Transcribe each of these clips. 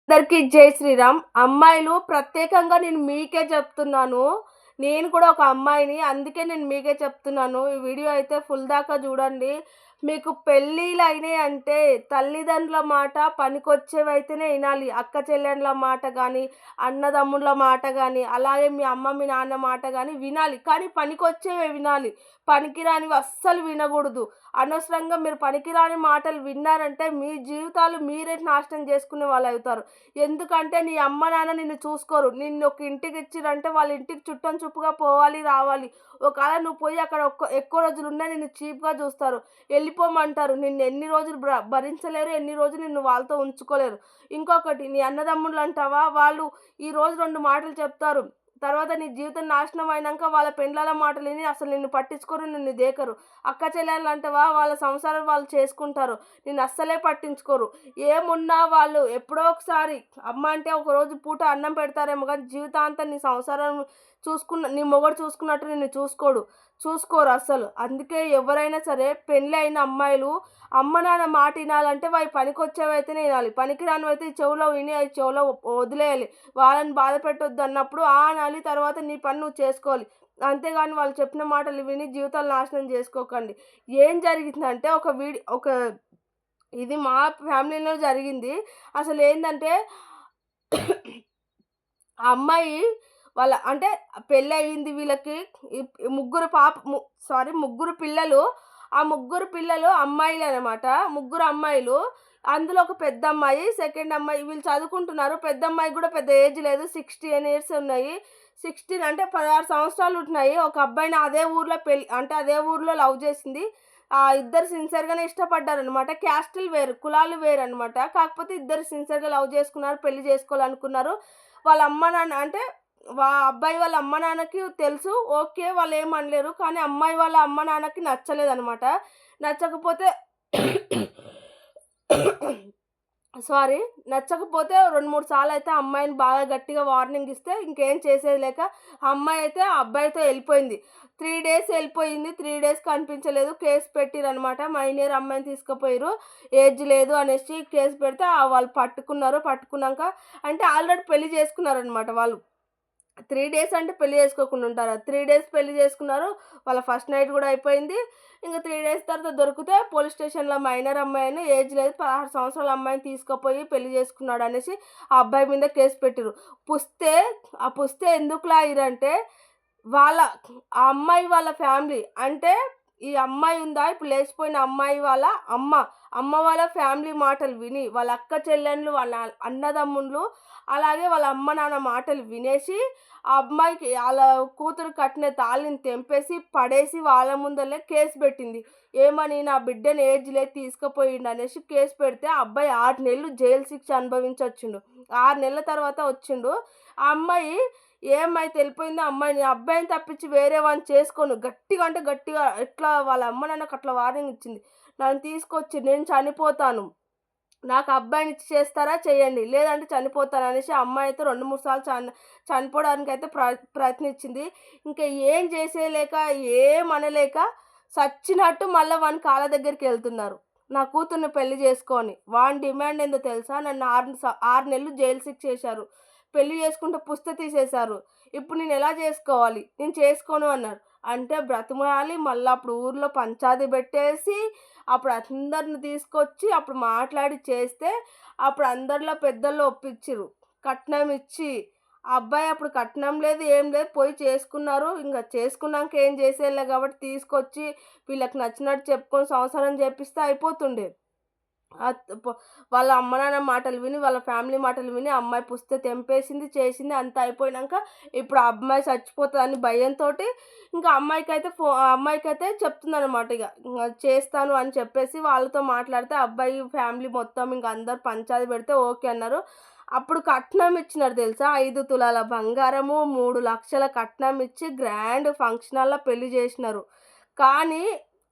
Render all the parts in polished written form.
అందరికీ జై శ్రీరామ్. అమ్మాయిలు ప్రత్యేకంగా నేను మీకే చెప్తున్నాను. నేను కూడా ఒక అమ్మాయిని. అందుకే నేను మీకే చెప్తున్నాను. ఈ వీడియో అయితే ఫుల్ దాకా చూడండి. మీకు పెళ్ళిళ్ళయినాయి అంటే తల్లిదండ్రుల మాట పనికొచ్చేవైతేనే ఇనాలి. అక్క చెల్లెండ్ల మాట గానీ, అన్నదమ్ముల మాట గానీ, అలాగే మీ అమ్మ, మీ నాన్న మాట గానీ వినాలి. కానీ పనికొచ్చేవే వినాలి. పనికిరానివి అస్సలు వినకూడదు. అనవసరంగా మీరు పనికిరాని మాటలు విన్నారంటే మీ జీవితాలు మీరే నాశనం చేసుకునే వాళ్ళవుతారు. ఎందుకంటే నీ అమ్మ నాన్న నిన్ను చూసుకోరు. నిన్ను ఒక ఇంటికి ఇచ్చిరంటే వాళ్ళ ఇంటికి చుట్టం చూపుగా పోవాలి, రావాలి. ఒకవేళ నువ్వు పోయి అక్కడ ఎక్కువ రోజులున్నా నిన్ను చీప్‌గా చూస్తారు. వెళ్ళిపోమంటారు. నిన్ను ఎన్ని రోజులు భరించలేరు. ఎన్ని రోజులు నిన్ను వాళ్ళతో ఉంచుకోలేరు. ఇంకొకటి నీ అన్నదమ్ముళ్ళంటావా, వాళ్ళు ఈరోజు 2 మాటలు చెప్తారు. తర్వాత నీ జీవితం నాశనం అయినంక వాళ్ళ పెండ్లాల మాటలు విని అసలు నిన్ను పట్టించుకోరు, నిన్ను దేకరు. అక్క చెల్లెళ్ళంటావా వాళ్ళ సంసారం వాళ్ళు చేసుకుంటారు. నిన్ను అస్సలే పట్టించుకోరు. ఏమున్నా వాళ్ళు ఎప్పుడో ఒకసారి అమ్మ అంటే ఒకరోజు పూట అన్నం పెడతారేమో కానీ జీవితాంతం నీ సంసారం నీ మొగుడు చూసుకున్నట్టు నిన్ను చూసుకోరు అస్సలు. అందుకే ఎవరైనా సరే పెళ్ళైన అమ్మాయిలు అమ్మ నాన్న మాట వినాలంటే వాయి పనికొచ్చేవైతేనే వినాలి. పనికిరానివైతే ఈ చెవిలో విని ఈ చెవిలో వదిలేయాలి. వాళ్ళని బాధ పెట్టొద్దు అన్నప్పుడు అనాలి. తర్వాత నీ పని నువ్వు చేసుకోవాలి. అంతేగాని వాళ్ళు చెప్పిన మాటలు విని జీవితాలు నాశనం చేసుకోకండి. ఏం జరిగిందంటే ఇది మా ఫ్యామిలీలో జరిగింది. అసలేందంటే ఆ అమ్మాయి వాళ్ళ అంటే పెళ్ళయింది వీళ్ళకి. ముగ్గురు ముగ్గురు పిల్లలు. ఆ ముగ్గురు పిల్లలు అమ్మాయిలనమాట. ముగ్గురు అమ్మాయిలు. అందులో ఒక పెద్దమ్మాయి, సెకండ్ అమ్మాయి వీళ్ళు చదువుకుంటున్నారు. పెద్దమ్మాయికి గూడా పెద్ద ఏజ్ లేదు. 16 ఇయర్స్ ఉన్నాయి. 16 అంటే 16 సంవత్సరాలు ఉంటున్నాయి. ఒక అబ్బాయిని అదే ఊర్లో లవ్ చేసింది. ఇద్దరు సిన్సియర్‌గానే ఇష్టపడ్డారనమాట. క్యాస్టులు వేరు, కులాలు వేరనమాట. కాకపోతే ఇద్దరు సిన్సియర్‌గా లవ్ చేసుకున్నారు. పెళ్లి చేసుకోవాలనుకున్నారు. వాళ్ళ అమ్మ నాన్న అంటే అబ్బాయి వాళ్ళ అమ్మ నాన్నకి తెలుసు. ఓకే. వాళ్ళేమనలేరు. కానీ అమ్మాయి వాళ్ళ అమ్మ నాన్నకి నచ్చలేదనమాట. నచ్చకపోతే సారీ. నచ్చకపోతే 2, 3 సార్లయితే ఆ అమ్మాయిని బాగా గట్టిగా వార్నింగ్ ఇస్తే ఇంకేం చేసేది లేక ఆ అమ్మాయయితే ఆ అబ్బాయితో ఎళ్ళిపోయింది. 3 డేస్ ఎళ్ళిపోయింది. 3 డేస్ కనిపించలేదు. కేస్ పెట్టిరనమాట. మైనర్ అమ్మాయిని తీసుకుపోయిర్రు. ఏజ్ లేదు అనేసి కేస్ పెడితే వాళ్ళు పట్టుకున్నారు. పట్టుకున్నాక అంటే ఆల్రెడీ పెళ్లి చేసుకున్నారనమాట వాళ్ళు. 3 డేస్ అంటే పెళ్లి చేసుకోకుండా ఉంటారా? 3 డేస్ పెళ్లి చేసుకున్నారు. వాళ్ళ ఫస్ట్ నైట్ గూడా అయిపోయింది. ఇంక 3 డేస్ తర్వాత దొరికితే పోలీస్ స్టేషన్‌లో మైనర్ అమ్మాయిని, ఏజ్ లేదు 16 సంవత్సరాల అమ్మాయిని తీసుకుపోయి పెళ్లి చేసుకున్నాడనేసి ఆ అబ్బాయి మీద కేసు పెట్టిర్రు. పుస్తే ఎందుకు లాగిర్రంటే ఆ అమ్మాయి వాళ్ళ ఫ్యామిలీ అంటే ఈ అమ్మాయి ఉందా ఇప్పుడు లేచిపోయిన అమ్మాయి వాళ్ళ అమ్మ వాళ్ళ ఫ్యామిలీ మాటలు విని వాళ్ళ అక్క చెల్లెండ్లు, వాళ్ళ అన్నదమ్ముళ్ళు, అలాగే వాళ్ళ అమ్మ నాన్న మాటలు వినేసి ఆ అమ్మాయికి ఆళ్ళ కూతురు కట్టిన తాళిని తెంపేసి, పడేసి వాళ్ళ ముందలే కేసు పెట్టింది. ఏమని నా బిడ్డని ఏజ్ లేదు తీసుకుపోయిండనేసి కేసు పెడితే ఆ అబ్బాయి 6 నెలలు జైలు శిక్ష అనుభవించొచ్చిండు. 6 నెలల తర్వాత వచ్చిండు. ఆ అమ్మాయి ఏమైతే ఎళ్ళిపోయిందో అమ్మాయిని, అబ్బాయిని తప్పించి వేరే వాడిని చేసుకోను. గట్టిగా అంటే గట్టిగా ఎట్లా వాళ్ళ అమ్మ నాన్నకి అట్లా వార్నింగ్ ఇచ్చింది. నన్ను తీసుకొచ్చి నేను చనిపోతాను. నాకు అబ్బాయినిచ్చి చేస్తారా చేయండి. లేదంటే చనిపోతాననేసి ఆ అమ్మాయి అయితే 2, 3 సార్లు చనిపోవడానికైతే ప్రయత్నించింది. ఇంక ఏం చేసేయలేక, ఏమనలేక సచ్చినట్టు మళ్ళా వాని కాళ్ళ దగ్గరికెళ్తున్నారు. నా కూతుర్ని పెళ్లి చేసుకో అని. వాని డిమాండ్ ఏందో తెలుసా? నన్ను 6 నెలలు జైలు శిక్ష చేశారు. పెళ్లి చేసుకుంటే పుస్త తీసేశారు. ఇప్పుడు నేనెలా చేసుకోవాలి? నేను చేసుకోను అన్నారు. అంటే బ్రతిమాలి మళ్ళా అప్పుడు ఊర్లో పంచాయతీ పెట్టేసి అప్పుడు అందరిని తీసుకొచ్చి అప్పుడు మాట్లాడి చేస్తే అప్పుడు అందరిలో పెద్దోళ్ళు ఒప్పించిర్రు. కట్నం ఇచ్చి ఆ అబ్బాయి అప్పుడు కట్నం లేదు, ఏం లేదు పోయి చేసుకున్నారు. ఇంక చేసుకున్నాక ఏం చేసేయలే కాబట్టి తీసుకొచ్చి వీళ్ళకి నచ్చినట్టు చెప్పుకొని సంసారం చేపిస్తే అయిపోతుండే. ఆహ్, పొ వాళ్ళ అమ్మ నాన్న మాటలు విని, వాళ్ళ ఫ్యామిలీ మాటలు విని ఆ అమ్మాయి పుస్తే తెంపేసింది, చేసింది. అంతా అయిపోయినంక ఇప్పుడు ఆ అమ్మాయి చచ్చిపోతదని భయంతోటి ఇంకా ఆ అమ్మాయికైతే చెప్తుందనమాట ఇగ. చేస్తాను అని చెప్పేసి వాళ్ళతో మాట్లాడితే అబ్బాయి ఫ్యామిలీ మొత్తం ఇంక అందరూ పంచాయతీ పెడితే ఓకే అన్నారు. అప్పుడు కట్నం ఇచ్చినారు తెలుసా? 5 తులాల బంగారము, 3 లక్షల కట్నం ఇచ్చి గ్రాండ్ ఫంక్షన్ హాల్‌లో పెళ్లి చేసినారు. కానీ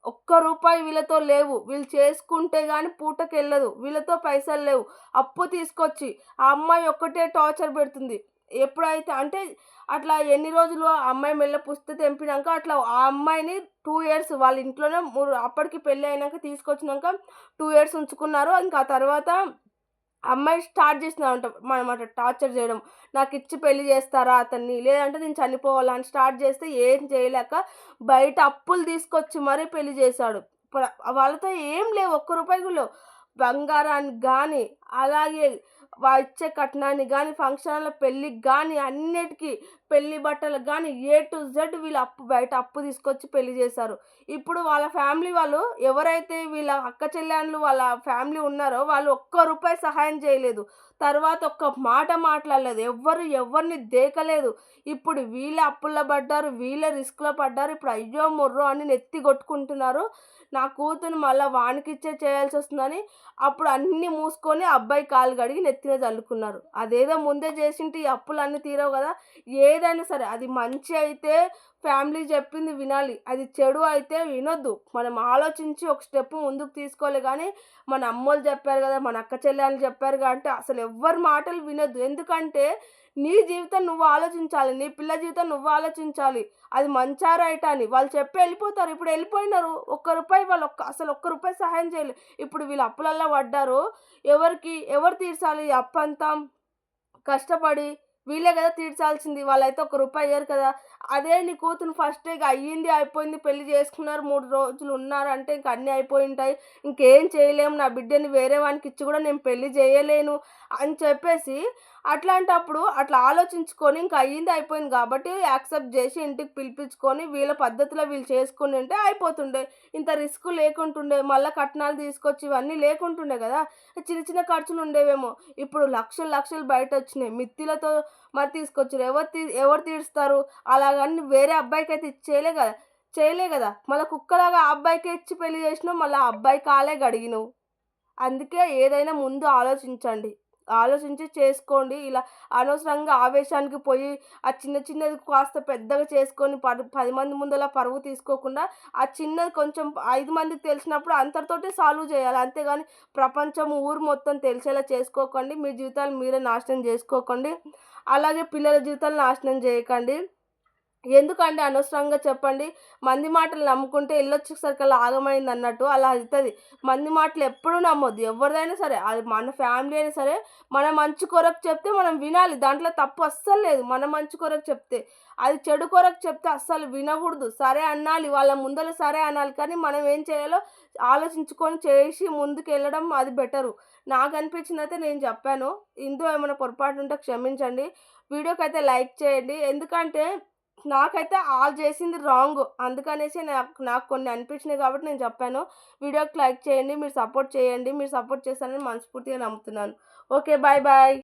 ఒక్క రూపాయి వీళ్ళతో లేవు. వీళ్ళు చేసుకుంటే గాని పూటకెళ్ళదు. వీళ్ళతో పైసలు లేవు. అప్పు తీసుకొచ్చి ఆ అమ్మాయి ఒక్కటే టార్చర్ పెడుతుంది. ఎప్పుడైతే అంటే అట్లా ఎన్ని రోజులు ఆ అమ్మాయి మెడలో పుస్త తెంపినంక అట్లా ఆ అమ్మాయిని 2 ఇయర్స్ వాళ్ళ ఇంట్లోనే అప్పటికి పెళ్లి అయినంక తీసుకొచ్చినంక 2 ఇయర్స్ ఉంచుకున్నారు. ఇంకా ఆ తర్వాత అమ్మాయి స్టార్ట్ చేసిందనమాట అనమాట టార్చర్ చేయడం. నాకిచ్చి పెళ్లి చేస్తారా అతన్ని? లేదంటే నేను చనిపోవాలా అని స్టార్ట్ చేస్తే ఏం చేయలేక బయట అప్పులు తీసుకొచ్చి మరీ పెళ్లి చేశాడు. ప్ర వాళ్ళతో ఏం లేవు. ఒక్క రూపాయి కూడా లేవు. బంగారానికి గాని, అలాగే ఇచ్చే కట్నానికి గాని, ఫంక్షన్‌లో పెళ్ళికి గాని, అన్నిటికి పెళ్లి బట్టలకు గాని ఏ టు జెడ్ వీళ్ళు బయట అప్పు తీసుకొచ్చి పెళ్లి చేశారు. ఇప్పుడు వాళ్ళ ఫ్యామిలీ వాళ్ళు ఎవరైతే వీళ్ళ అక్క చెల్లెండ్లు వాళ్ళ ఫ్యామిలీ ఉన్నారో వాళ్ళు ఒక్క రూపాయి సహాయం చేయలేదు. తర్వాత ఒక్క మాట మాట్లాడలేదు. ఎవ్వరు ఎవరిని దేకలేదు. ఇప్పుడు వీళ్ళే అప్పుల్లో పడ్డారు. వీళ్ళే రిస్క్‌లో పడ్డారు. ఇప్పుడు అయ్యో! మొర్రో అని నెత్తి కొట్టుకుంటున్నారు. నా కూతుర్ని మళ్ళా వానికిచ్చే చేయాల్సొస్తుందని అప్పుడు అన్నీ మూసుకొని అబ్బాయి కాళ్ళు కడిగి నెత్తిన చల్లుకున్నారు. అదేదో ముందే చేసుంటే ఈ అప్పులన్నీ తీరవు గదా! ఏదైనా సరే అది మంచి అయితే ఫ్యామిలీ చెప్పింది వినాలి. అది చెడు అయితే వినొద్దు. మనం ఆలోచించి ఒక స్టెప్ ముందుకు తీసుకోవాలి గానీ, మన అమ్మోళ్ళు చెప్పారు గదా! మన అక్క చెల్లెళ్ళు చెప్పారుగా అంటే అసలు ఎవ్వరి మాటలు వినొద్దు. ఎందుకంటే నీ జీవితం నువ్వు ఆలోచించాలి. నీ పిల్ల జీవితం నువ్వు ఆలోచించాలి. అది మంచా రైటా అని. వాళ్ళు చెప్పి ఎళ్ళిపోతారు. ఇప్పుడు ఎళ్ళిపోయినారు. ఒక్క రూపాయి వాళ్ళు అసలు ఒక్క రూపాయి సహాయం చేయలే. ఇప్పుడు వీళ్ళు అప్పులల్లో పడ్డారు. ఎవరు తీర్చాలి ఈ అప్పంతా? కష్టపడి వీళ్ళే గదా తీర్చాల్సింది. వాళ్ళైతే ఒక్క రూపాయి ఇయ్యరు కదా! అదే నీ కూతురు ఫస్టే ఇగ అయ్యింది, అయిపోయింది, పెళ్లి చేసుకున్నారు, 3 రోజులు ఉన్నారంటే ఇంక అన్నీ అయిపోయుంటాయి. ఇంకేం చేయలేము. నా బిడ్డని వేరే వానికిచ్చి గూడా నేను పెళ్లి జేయలేను అని చెప్పేసి అట్లాంటప్పుడు అట్లా ఆలోచించుకొని ఇంక అయ్యింది, అయిపోయింది గాబట్టి యాక్సెప్ట్ జేసి ఇంటికి పిలిపించుకొని వీళ్ళ పద్ధతిలో వీళ్ళు చేసుకొనుంటే అయిపోతుండే. ఇంత రిస్క్ లేకుంటుండే. మళ్ళా కట్నాలు తీసుకొచ్చి ఇవన్నీ లేకుంటుండే గదా! చిన్న చిన్న ఖర్చులుండేవేమో. ఇప్పుడు లక్షలు లక్షలు బయటొచ్చినాయి. మిత్తిలతో మరి తీసుకొచ్చిర్రు. ఎవరు తీరుస్తారు? అలాగని వేరే అబ్బాయికైతే చేయలే గదా! చేయలే గదా! మళ్ళా కుక్కలాగా ఆ అబ్బాయికే ఇచ్చి పెళ్లి జేసినావు. మళ్ళా ఆ అబ్బాయి కాలే గడిగినవు. అందుకే ఏదైనా ముందు ఆలోచించండి. ఆలోచించి చేసుకోండి. ఇలా అనవసరంగా ఆవేశానికి పోయి, ఆ చిన్న చిన్నది కాస్త పెద్దగా చేసుకొని 10 మంది ముందల పరువు తీసుకోకుండా, ఆ చిన్నది కొంచెం 5 మందికి తెలిసినప్పుడు అంతటితోటే సాల్వ్ చేయాలి. అంతేగాని ప్రపంచం, ఊరు మొత్తం తెలిసేలా చేసుకోకండి. మీ జీవితాలు మీరే నాశనం జేసుకోకండి. అలాగే పిల్లల జీవితాలు నాశనం జేయకండి. ఎందుకండి అనవసరంగా చెప్పండి. మంది మాటలు నమ్ముకుంటే ఇల్లొచ్చేసరికల్లా ఆగమైందన్నట్టు అలా అయితది. మంది మాటలు ఎప్పుడూ నమ్మొద్దు. ఎవరిదైనా సరే, అది మన ఫ్యామిలీ అయినా సరే, మన మంచి కొరకు చెప్తే మనం వినాలి. దాంట్లో తప్పు అస్సలు లేదు. మన మంచి కొరకు చెప్తే. అది చెడు కొరకు చెప్తే అస్సలు వినగూడదు. సరే అనాలి. వాళ్ళ ముందల సరే అనాలి. కానీ మనం ఏం చేయాలో ఆలోచించుకొని చేసి ముందుకెళ్ళడం అది బెటరు. నాకనిపించిందయితే నేను చెప్పాను. ఇందులో ఏమైనా పొరపాటుంటే క్షమించండి. వీడియోకైతే లైక్ చేయండి. ఎందుకంటే నాకైతే ఆళ్ళు చేసింది రాంగు. అందుకనేసి నాకు నాకు కొన్ని అనిపించినాయి కాబట్టి నేను చెప్పాను. వీడియోకి లైక్ చేయండి. మీరు సపోర్ట్ చేయండి. మీరు సపోర్ట్ చేస్తారని మనస్ఫూర్తిగా నమ్ముతున్నాను. ఓకే. బాయ్. బాయ్.